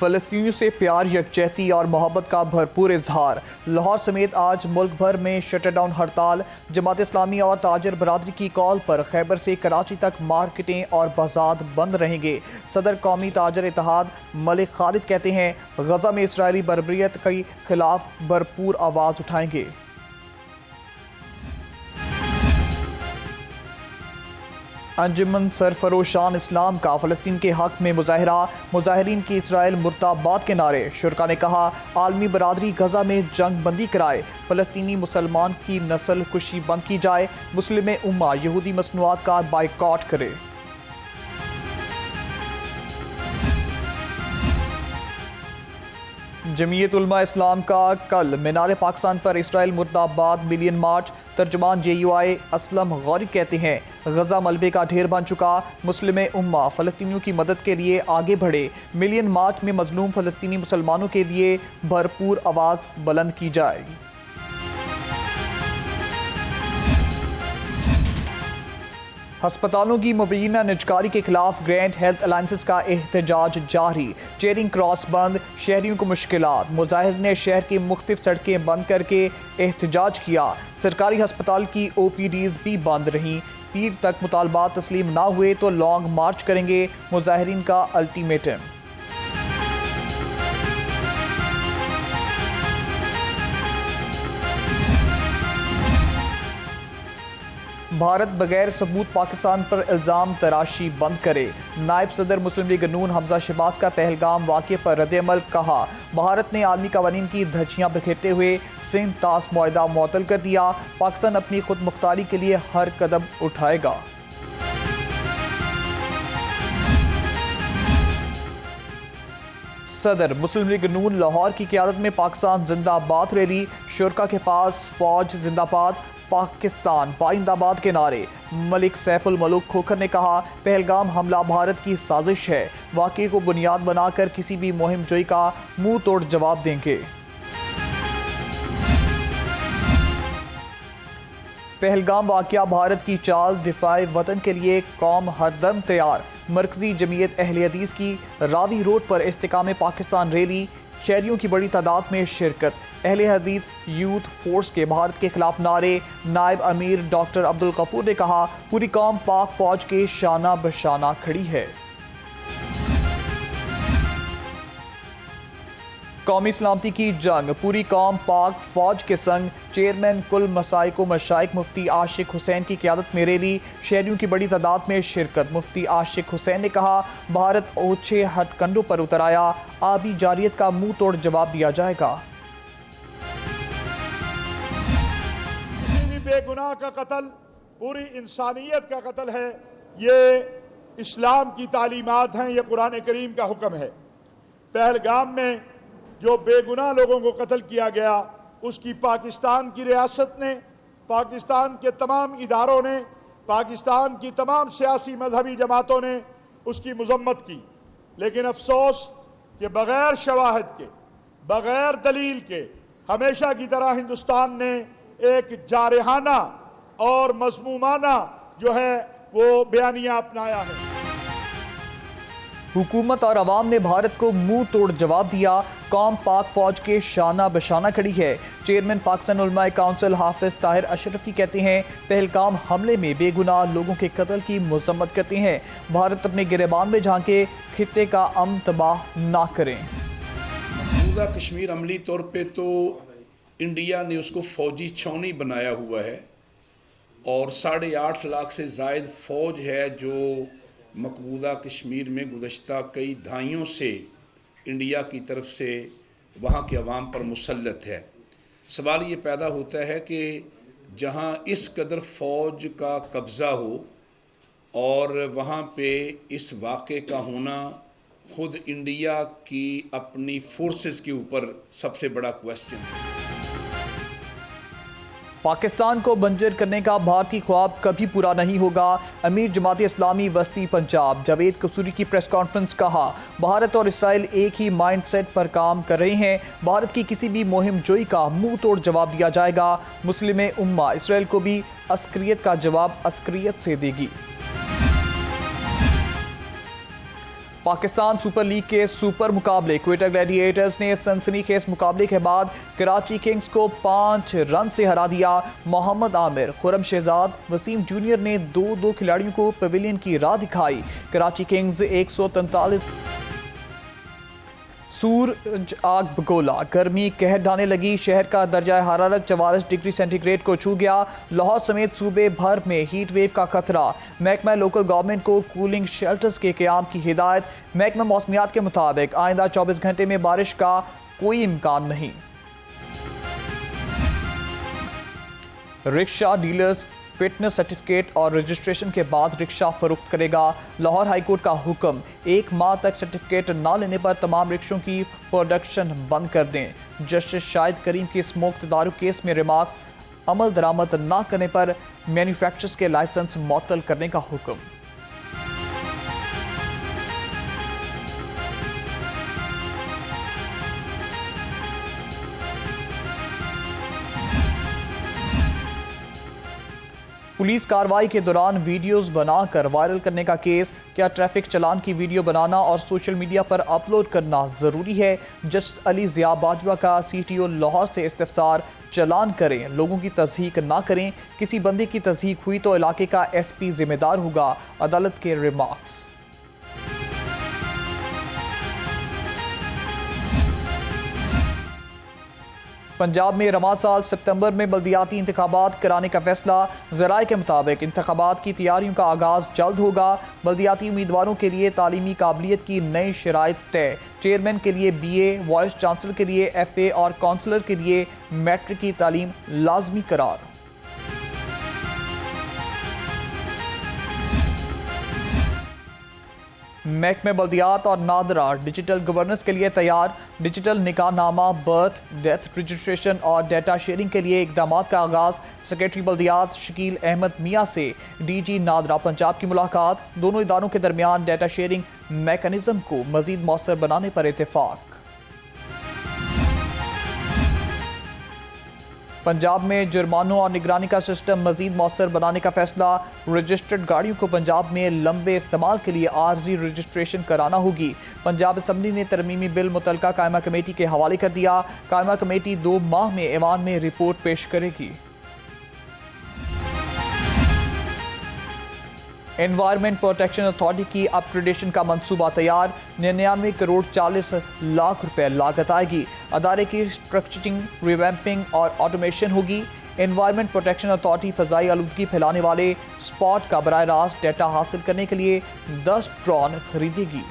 फ़लस्तीनियों से प्यार, यकजहती और मोहब्बत का भरपूर इजहार। लाहौर समेत आज मुल्क भर में शटडाउन हड़ताल। जमात इस्लामी और ताजर बरादरी की कॉल पर खैबर से कराची तक मार्केटें और बाजार बंद रहेंगे। सदर कौमी ताजर इत्तेहाद मलिक खालिद कहते हैं, गजा में इसराइली बर्बरियत के खिलाफ भरपूर आवाज़ उठाएंगे। अंजुमन सरफरोशान इस्लाम का फ़लस्तीन के हक़ में मुजाहरा। मुजाहिरीन की इसराइल मुर्दाबाद के नारे। शुरका ने कहा, आलमी बरादरी गजा में जंग बंदी कराए, फ़लस्तीनी मुसलमान की नस्ल कुशी बंद की जाए, मुस्लिम उम्मा यहूदी मसनूआत का बाइकॉट करे। जमीयत उलमा इस्लाम का कल मीनार पाकिस्तान पर इसराइल मुर्दाबाद मिलियन मार्च। तर्जुमान JUI असलम गौरी कहते हैं, गजा मलबे का ढेर बन चुका, मुस्लिम उम्मा फ़लस्तीनियों की मदद के लिए आगे बढ़े। मिलियन मार्च में मजलूम फ़लस्तीनी मुसलमानों के लिए भरपूर आवाज़ बुलंद की जाएगी। अस्पतालों की मुबैना निजकारी के खिलाफ ग्रैंड हेल्थ अलायंसेस का एहतजाज जारी। चेयरिंग क्रॉस बंद, शहरियों को मुश्किलात। मुजाहिर ने शहर की मुख्तलिफ सड़कें बंद करके एहतजाज किया। सरकारी अस्पताल की OPDs भी बंद रहीं। पीर तक मुतालबात तस्लीम ना हुए तो लॉन्ग मार्च करेंगे, मुजाहिरीन का अल्टीमेटम। भारत बगैर सबूत पाकिस्तान पर इल्ज़ाम तराशी बंद करे। नायब सदर मुस्लिम लीग नून हमजा शहबाज का पहलगाम वाक़े पर रद्द-ए-अमल। कहा, भारत ने आलमी कवानीन की धज्जियां बिखेरते हुए सिंध तास मुआहदा मुअत्तल कर दिया। पाकिस्तान अपनी खुद मुख्तारी के लिए हर कदम उठाएगा। सदर मुस्लिम लीग नून लाहौर की क़यादत में पाकिस्तान जिंदाबाद रैली। शुरका के पास फौज जिंदाबाद, पाकिस्तान पाइंदाबाद के नारे। मलिक सैफुल मलूक खोखर ने कहा, पहलगाम हमला भारत की साजिश है, वाक़े को बुनियाद बनाकर किसी भी मुहिम जोई का मुंह तोड़ जवाब देंगे। पहलगाम वाक़या भारत की चाल, दिफाए वतन के लिए कौम हरदम तैयार। मरकजी जमीयत अहले हदीस की रावी रोड पर इस्तेकाम पाकिस्तान रैली। शहरियों की बड़ी तादाद में शिरकत। अहले हदीस यूथ फोर्स के भारत के खिलाफ नारे। नायब अमीर डॉक्टर अब्दुल गफूर ने कहा, पूरी कौम पाक फौज के शाना बशाना खड़ी है। कौमी सलामती की जंग, पूरी कौम पाक फौज के संग। चेयरमैन कुल मसाइको मशाइख मुफ्ती आशिक हुसैन की क़यादत में रैली। शहरियों की बड़ी तादाद में शिरकत। मुफ्ती आशिक हुसैन ने कहा, भारत ओछे हथकंडों पर उतर आया, आबी जारियत का मुंह तोड़ जवाब दिया जाएगा। बेगुनाह का कत्ल पूरी इंसानियत का कत्ल है। ये इस्लाम की तालीमात हैं, ये कुरान करीम का हुक्म है। पहलगाम में जो बेगुनाह लोगों को कत्ल किया गया, उसकी पाकिस्तान की रियासत ने, पाकिस्तान के तमाम इदारों ने, पाकिस्तान की तमाम सियासी मजहबी जमातों ने उसकी मजम्मत की। लेकिन अफसोस कि बग़ैर शवाहिद के, बग़ैर दलील के, हमेशा की तरह हिंदुस्तान ने एक जारहाना और मज़मूमाना जो है वो बयानिया अपनाया है। हुकूमत और अवाम ने भारत को मुंह तोड़ जवाब दिया। कौम पाक फौज के शाना बशाना खड़ी है। चेयरमैन पाकिस्तान उलमा काउंसिल हाफिज ताहिर अशरफी कहते हैं, पहलगाम हमले में बेगुनाह लोगों के कत्ल की मजम्मत करते हैं। भारत अपने गिरेबान में झांके, खित्ते का अमन तबाह ना करें। मकबूजा कश्मीर अमली तौर पे तो इंडिया ने उसको फौजी छावनी बनाया हुआ है और 8.5 लाख से ज़ायद फ़ौज है जो मकबूजा कश्मीर में गुज़श्ता कई दहाइयों से इंडिया की तरफ से वहाँ के अवाम पर मुसल्लत है। सवाल ये पैदा होता है कि जहाँ इस कदर फ़ौज का कब्ज़ा हो और वहाँ पे इस वाक़े का होना ख़ुद इंडिया की अपनी फोर्सेस के ऊपर सबसे बड़ा क्वेश्चन है। पाकिस्तान को बंजर करने का भारतीय ख्वाब कभी पूरा नहीं होगा। अमीर जमात इस्लामी वस्ती पंजाब जावेद कसूरी की प्रेस कॉन्फ्रेंस। कहा, भारत और इसराइल एक ही माइंडसेट पर काम कर रहे हैं। भारत की किसी भी मुहिम जोई का मुंह तोड़ जवाब दिया जाएगा। मुस्लिम उम्मा इसराइल को भी अस्करियत का जवाब अस्करियत से देगी। पाकिस्तान सुपर लीग के सुपर मुकाबले क्वेटा ग्लैडिएटर्स ने सनसनीखेज मुकाबले के बाद कराची किंग्स को 5 रन से हरा दिया। मोहम्मद आमिर, खुरम शहजाद, वसीम जूनियर ने दो खिलाड़ियों को पवेलियन की राह दिखाई। कराची किंग्स 143। सूरज आग बगोला, गर्मी कहर ढाने लगी। शहर का दर्जा हरारत 44 डिग्री सेंटीग्रेड को छू गया। लाहौर समेत सूबे भर में हीट वेव का खतरा। महकमा लोकल गवर्नमेंट को कूलिंग शेल्टर्स के क़याम की हिदायत। महकमा मौसमियात के मुताबिक आइंदा 24 घंटे में बारिश का कोई इम्कान नहीं। रिक्शा डीलर्स फिटनेस सर्टिफिकेट और रजिस्ट्रेशन के बाद रिक्शा फरोख्त करेगा। लाहौर हाईकोर्ट का हुक्म, 1 माह तक सर्टिफिकेट ना लेने पर तमाम रिक्शों की प्रोडक्शन बंद कर दें। जस्टिस शाहिद करीम के स्मोक तदारुक केस में रिमार्क्स, अमल दरामद ना करने पर मैन्युफैक्चरर्स के लाइसेंस मुअत्तल करने का हुक्म। पुलिस कार्रवाई के दौरान वीडियोस बनाकर वायरल करने का केस। क्या ट्रैफिक चलान की वीडियो बनाना और सोशल मीडिया पर अपलोड करना ज़रूरी है? जस्टिस अली ज़िया बाजवा का CTO लाहौर से इस्तिफसार। चलान करें, लोगों की तस्दीक ना करें। किसी बंदे की तस्दीक हुई तो इलाके का SP जिम्मेदार होगा। अदालत के रिमार्क्स। पंजाब में रवां साल सितंबर में बल्दियाती इंतखाबात कराने का फैसला। ज़राए के मुताबिक इंतखाबात की तैयारियों का आगाज़ जल्द होगा। बल्दियाती उम्मीदवारों के लिए तालीमी काबिलियत की नई शराइत तय। चेयरमैन के लिए BA, वाइस चांसलर के लिए FA और काउंसलर के लिए मैट्रिक की तालीम लाजमी करार। महकमे बल्दियात और नादरा डिजिटल गवर्नेंस के लिए तैयार। डिजिटल निकाहनामा, बर्थ, डेथ रजिस्ट्रेशन और डेटा शेयरिंग के लिए इकदाम का आगाज़। सेक्रेटरी बल्दियात शकील अहमद मियाँ से DG नादरा पंजाब की मुलाकात। दोनों इदारों के दरमियान डेटा शेयरिंग मैकेनिज्म को मजीद मौसर बनाने पर इत्तेफाक। पंजाब में जुर्मानों और निगरानी का सिस्टम मजीद मौसर बनाने का फैसला। रजिस्टर्ड गाड़ियों को पंजाब में लंबे इस्तेमाल के लिए आर्जी रजिस्ट्रेशन कराना होगी। पंजाब असम्बली ने तरमीमी बिल मुतलका कायमा कमेटी के हवाले कर दिया। कायमा कमेटी 2 माह में ऐवान में रिपोर्ट पेश करेगी। एनवायरमेंट प्रोटेक्शन अथॉरिटी की अपग्रेडेशन का मंसूबा तैयार। 99 करोड़ 40 लाख रुपए लागत आएगी। अदारे की स्ट्रक्चरिंग, रिवैम्पिंग और ऑटोमेशन होगी। एनवायरमेंट प्रोटेक्शन अथॉरिटी फ़ज़ाई आलूदगी फैलाने वाले स्पॉट का बराह रास्त डेटा हासिल करने के लिए 10 ड्रोन खरीदेगी।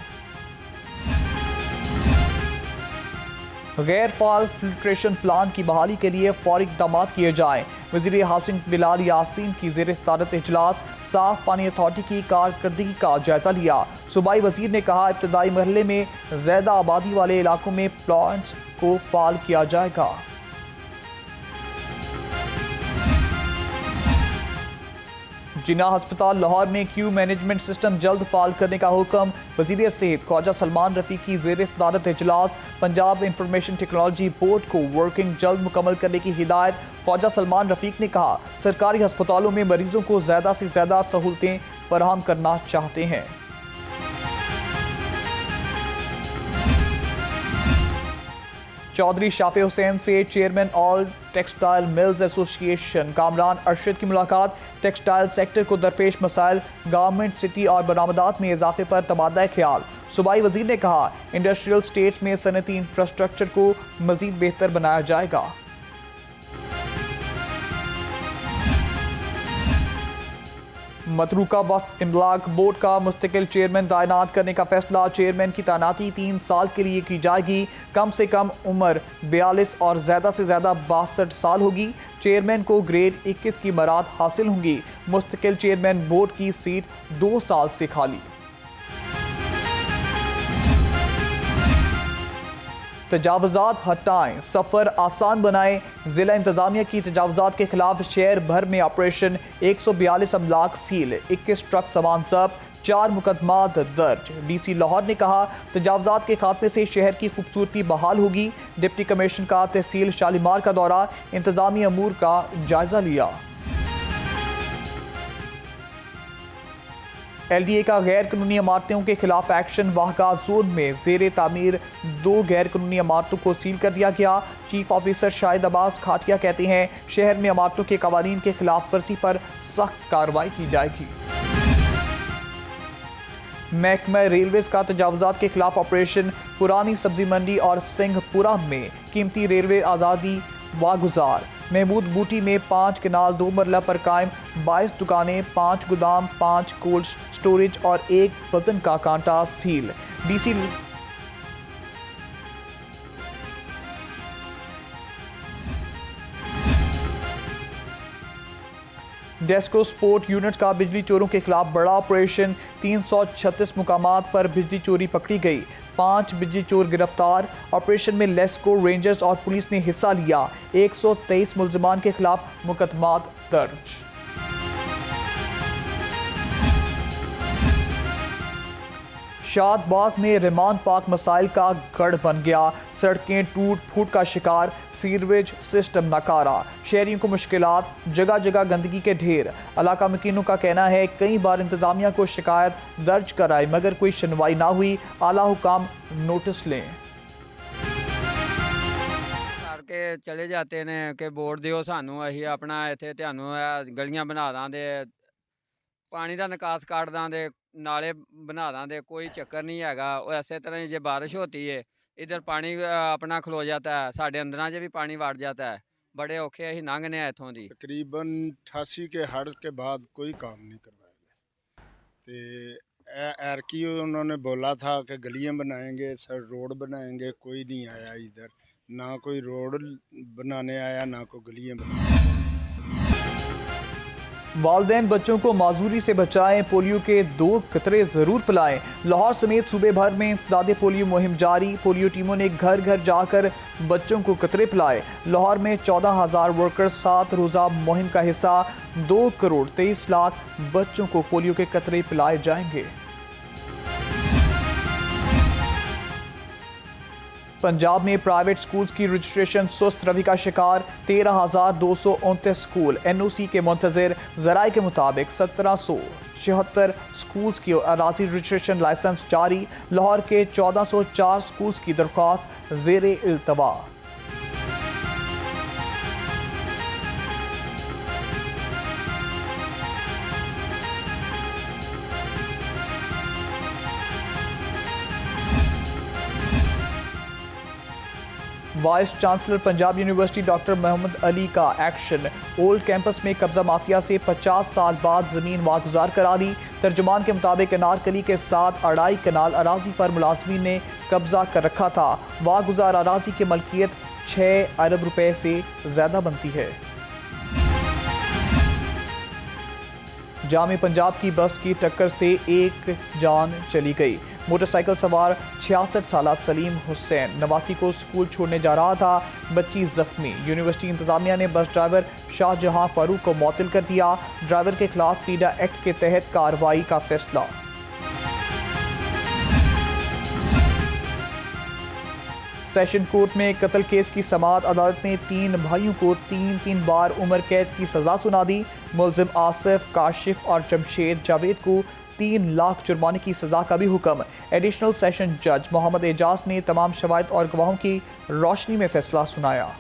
गैर फाल फिल्ट्रेशन प्लांट की बहाली के लिए फौरी इक़दाम किए जाएं। वज़ीर हाउसिंग बिलाल यासीन की ज़ेर सदारत इजलास। साफ पानी अथॉरिटी की कारकर्दगी का जायजा लिया। सूबाई वज़ीर ने कहा, इब्तदाई मरहले में ज़्यादा आबादी वाले इलाकों में प्लांट्स को फाल किया जाएगा। जिन्ना हस्पताल लाहौर में क्यू मैनेजमेंट सिस्टम जल्द फाल करने का हुक्म। वज़ीर सेहत ख्वाजा सलमान रफ़ी की ज़ेर सदारत इजलास। पंजाब इंफॉर्मेशन टेक्नोलॉजी बोर्ड को वर्किंग जल्द मुकम्मल करने की हिदायत। ख्वाजा सलमान रफ़ीक ने कहा, सरकारी अस्पतालों में मरीजों को ज़्यादा से ज़्यादा सहूलतें फराहम करना चाहते हैं। चौधरी शाफे हुसैन से chairman all textile mills association Kamran Arshad की मुलाकात। टेक्सटाइल सेक्टर को दरपेश मसाइल, गवर्नमेंट सिटी और बरामदात में इजाफे पर तबादला ख्याल। सूबाई वजीर ने कहा, इंडस्ट्रियल स्टेट में सनती इंफ्रास्ट्रक्चर को मजीद बेहतर बनाया जाएगा। मतरूका वफ़द इमलाक बोर्ड का मुस्तकिल चेयरमैन तैनात करने का फैसला। चेयरमैन की तैनाती 3 साल के लिए की जाएगी। कम से कम उम्र 42 और ज़्यादा से ज़्यादा 62 साल होगी। चेयरमैन को ग्रेड 21 की मराद हासिल होंगी। मुस्तकिल चेयरमैन बोर्ड की सीट 2 साल से खाली। तजावुज़ात हटाएं, सफ़र आसान बनाएं। ज़िला इंतज़ामिया की तजावुज़ात के खिलाफ शहर भर में ऑपरेशन। 142 अमलाक सील, 21 ट्रक सामान जब्त, 4 मुकदमात दर्ज। DC लाहौर ने कहा, तजावुज़ात के खात्मे से शहर की खूबसूरती बहाल होगी। डिप्टी कमिश्नर का तहसील शालीमार का दौरा, इंतज़ामी अमूर का जायजा लिया। LDA का गैर कानूनी इमारतों के खिलाफ एक्शन। वाहगा जोन में जेर तामीर 2 गैर कानूनी इमारतों को सील कर दिया गया। चीफ ऑफिसर शाहिद अब्बास खाटिया कहते हैं शहर में इमारतों के कवानीन के खिलाफ वर्जी पर सख्त कार्रवाई की जाएगी। महकमा रेलवेज का तजावुजात के खिलाफ ऑपरेशन। पुरानी सब्जी मंडी और सिंहपुरा में कीमती रेलवे आज़ादी वागुजार। महमूद बूटी में 5 कनाल 2 मरला पर कायम 22 दुकानें, 5 गोदाम, 5 कोल्ड स्टोरेज और 1 वजन का कांटा seal. DC Desco sport unit का बिजली चोरों के खिलाफ बड़ा ऑपरेशन। 336 मुकामात पर बिजली चोरी पकड़ी गई। 5 बिजली चोर गिरफ्तार। ऑपरेशन में लेस्को, रेंजर्स और पुलिस ने हिस्सा लिया। 123 मुल्जिमान के खिलाफ मुकदमात दर्ज। शादबाग में रहमान पाक मसाइल का गढ़ बन गया। सड़कें टूट फूट का शिकार, सीवरेज सिस्टम नाकारा, शहरियों को मुश्किलात, जगह जगह गंदगी के ढेर। इलाका मकीनों का कहना है कई बार इंतजामिया को शिकायत दर्ज कराई मगर कोई सुनवाई ना हुई। आला हुकाम नोटिस लें। के चले जाते ने कि वोट दिओ सानू, अही अपना इत्थे तुहानू गलियां बना दांदे, पानी का निकास काट दांदे, नाले बना दांदे, कोई चक्कर नहीं हैगा। ऐसे तरह ही जो बारिश होती है इधर पानी अपना खलो जाता है, साढ़े अंदर से भी पानी वाड़ जाता है। बड़े औखे अही लंघने हैं इत्थों दी। तकरीबन 88 के हड़ के बाद कोई काम नहीं करवाया गया। तो एरकी उन्होंने बोला था कि गलियां बनाएंगे, सर रोड बनाएंगे, कोई नहीं आया इधर। ना कोई रोड बनाने आया, ना कोई गलियां बनाने। वालिदैन बच्चों को माजूरी से बचाएं, पोलियो के 2 कतरे जरूर पिलाएं। लाहौर समेत सूबे भर में इंसदादे पोलियो मुहिम जारी। पोलियो टीमों ने घर घर जाकर बच्चों को कतरे पिलाए। लाहौर में 14,000 वर्कर 7 रोज़ा मुहिम का हिस्सा। 2 करोड़ 23 लाख बच्चों को पोलियो के कतरे पिलाए जाएंगे। पंजाब में प्राइवेट स्कूल्स की रजिस्ट्रेशन सुस्त रवि का शिकार। 13,229 स्कूल NOC के मुंतजिर। ज़राए के मुताबिक 1776 स्कूल्स की अराजी रजिस्ट्रेशन लाइसेंस जारी। लाहौर के 1404 स्कूल्स की दरख्वास्त ज़ेरे इल्तवा। Vice chancellor Punjab university doctor Mohammad Ali का एक्शन। ओल्ड कैंपस में कब्जा माफिया से 50 साल बाद जमीन वागुजार करा दी। तर्जुमान के मुताबिक अनारकली के साथ 2.5 कनाल अराजी पर मुलाजमीन ने कब्जा कर रखा था। वागुजार अराजी की मलकियत 6 अरब रुपए से ज्यादा बनती है। जामे पंजाब की बस की टक्कर से 1 जान चली गई। मोटरसाइकिल सवार 66 साला सलीम हुसैन नवासी को स्कूल छोड़ने जा रहा था। बच्ची जख्मी। यूनिवर्सिटी इंतजामिया ने बस ड्राइवर शाहजहां फारूक को मुअत्तल कर दिया। ड्राइवर के खिलाफ पीडा एक्ट के तहत कार्रवाई का फैसला। सेशन कोर्ट में कत्ल केस की समाअत। अदालत ने 3 भाइयों को 3-3 बार उम्र कैद की सजा सुना दी। मुलजिम आसिफ, काशिफ और जमशेद जावेद को 3 लाख जुर्माने की सजा का भी हुक्म। एडिशनल सेशन जज मोहम्मद एजाज ने तमाम शवाहिद और गवाहों की रोशनी में फैसला सुनाया।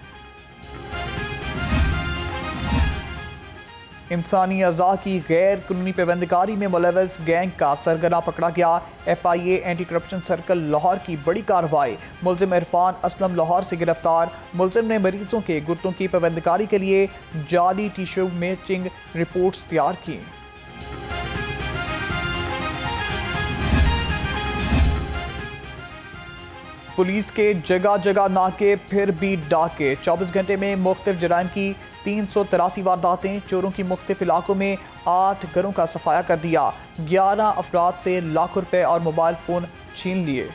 इंसानी अज़ा की गैर कानूनी पेबंदकारी में मुलव्वस गैंग का सरगना पकड़ा गया। FIA anti corruption circle Lahore की बड़ी कार्रवाई। मुलजिम इरफान असलम लाहौर से गिरफ्तार। मुलजिम ने मरीजों के गुर्दों की पेबंदकारी के लिए जाली टिश्यू मैचिंग रिपोर्ट्स तैयार की। पुलिस के जगह जगह नाके फिर भी डाके। 24 घंटे में मुख्तलिफ जराइम की 383 वारदातें। चोरों की मुख्तलिफ इलाकों में 8 घरों का सफाया कर दिया। 11 अफराद से लाखों रुपए और मोबाइल फोन छीन लिए।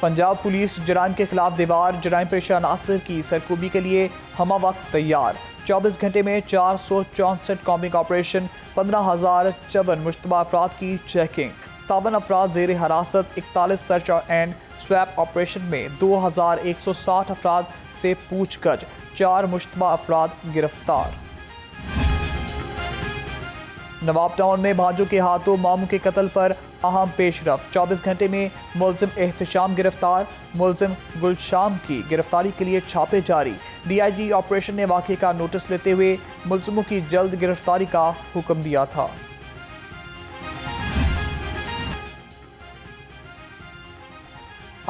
पंजाब पुलिस जराइम के खिलाफ दीवार। जराइम पेशा अनासर की सरकोबी के लिए हमा वक्त तैयार। 24 घंटे में 464 कॉम्बिंग ऑपरेशन। 15,054 मुश्तबा अफराद की चेकिंग। 57 अफराद जेर हिरासत। 41 सर्च एंड स्वैप ऑपरेशन में 2,160 अफराद से पूछगछ। 4 मुश्तबा अफराद गिरफ्तार। नवाब टाउन में भांजों के हाथों मामू के कत्ल पर अहम पेशरफ। 24 घंटे में मुलजिम एहतशाम गिरफ्तार। मुलजिम गुलशाम की गिरफ्तारी के लिए छापे जारी। DIG ऑपरेशन ने वाक़े का नोटिस लेते हुए मुलजिमों की जल्द गिरफ्तारी का हुक्म दिया था।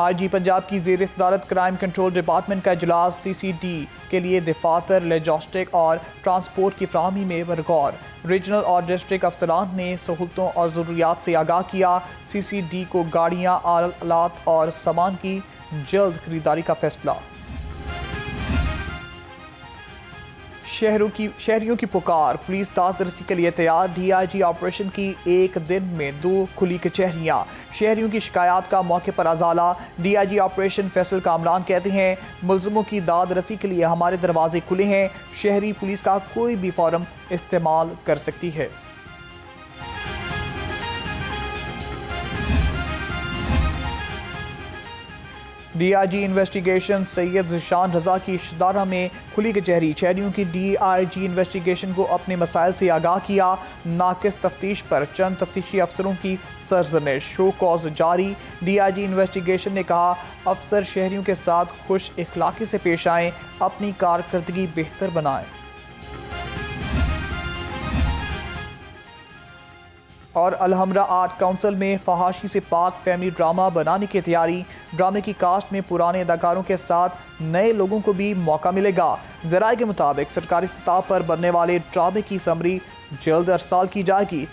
IG पंजाब की ज़ेर सदारत क्राइम कंट्रोल डिपार्टमेंट का इजलास CCD के लिए दफातर, लॉजिस्टिक और ट्रांसपोर्ट की फराहमी में बरगौर। रीजनल और डिस्ट्रिक्ट अफसरान ने सहूलतों और ज़रूरियात से आगाह किया। CCD को गाड़ियाँ, आलात और सामान की जल्द खरीदारी का फैसला। शहरियों की पुकार, पुलिस दादरसी के लिए तैयार। DIG ऑपरेशन की एक दिन में 2 खुली कचहरियाँ। शहरियों की शिकायत का मौके पर अजाला। DIG ऑपरेशन फैसल कामरान कहते हैं, मुलजिमों की दादरसी के लिए हमारे दरवाजे खुले हैं। शहरी पुलिस का कोई भी फॉर्म इस्तेमाल कर सकती है। DIG इन्वेस्टिगेशन सैयद ज़िशान रज़ा की इश्तिहार में खुली कचहरी। शहरियों की DIG इन्वेस्टिगेशन को अपने मसाइल से आगाह किया। नाकिस तफ्तीश पर चंद तफ्तीशी अफसरों की सरजनिश। शो कॉज जारी। DIG इन्वेस्टिगेशन ने कहा, अफसर शहरियों के साथ खुश इखलाकी से पेश आएँ, अपनी कारकर्दगी बेहतर बनाएं। और अलहमरा आर्ट काउंसिल में फहाशी से पाक फैमिली ड्रामा बनाने की तैयारी। ड्रामे की कास्ट में पुराने अदाकारों के साथ नए लोगों को भी मौका मिलेगा। ज़राए के मुताबिक सरकारी सतह पर बनने वाले ड्रामे की समरी जल्द अरसाल की जाएगी।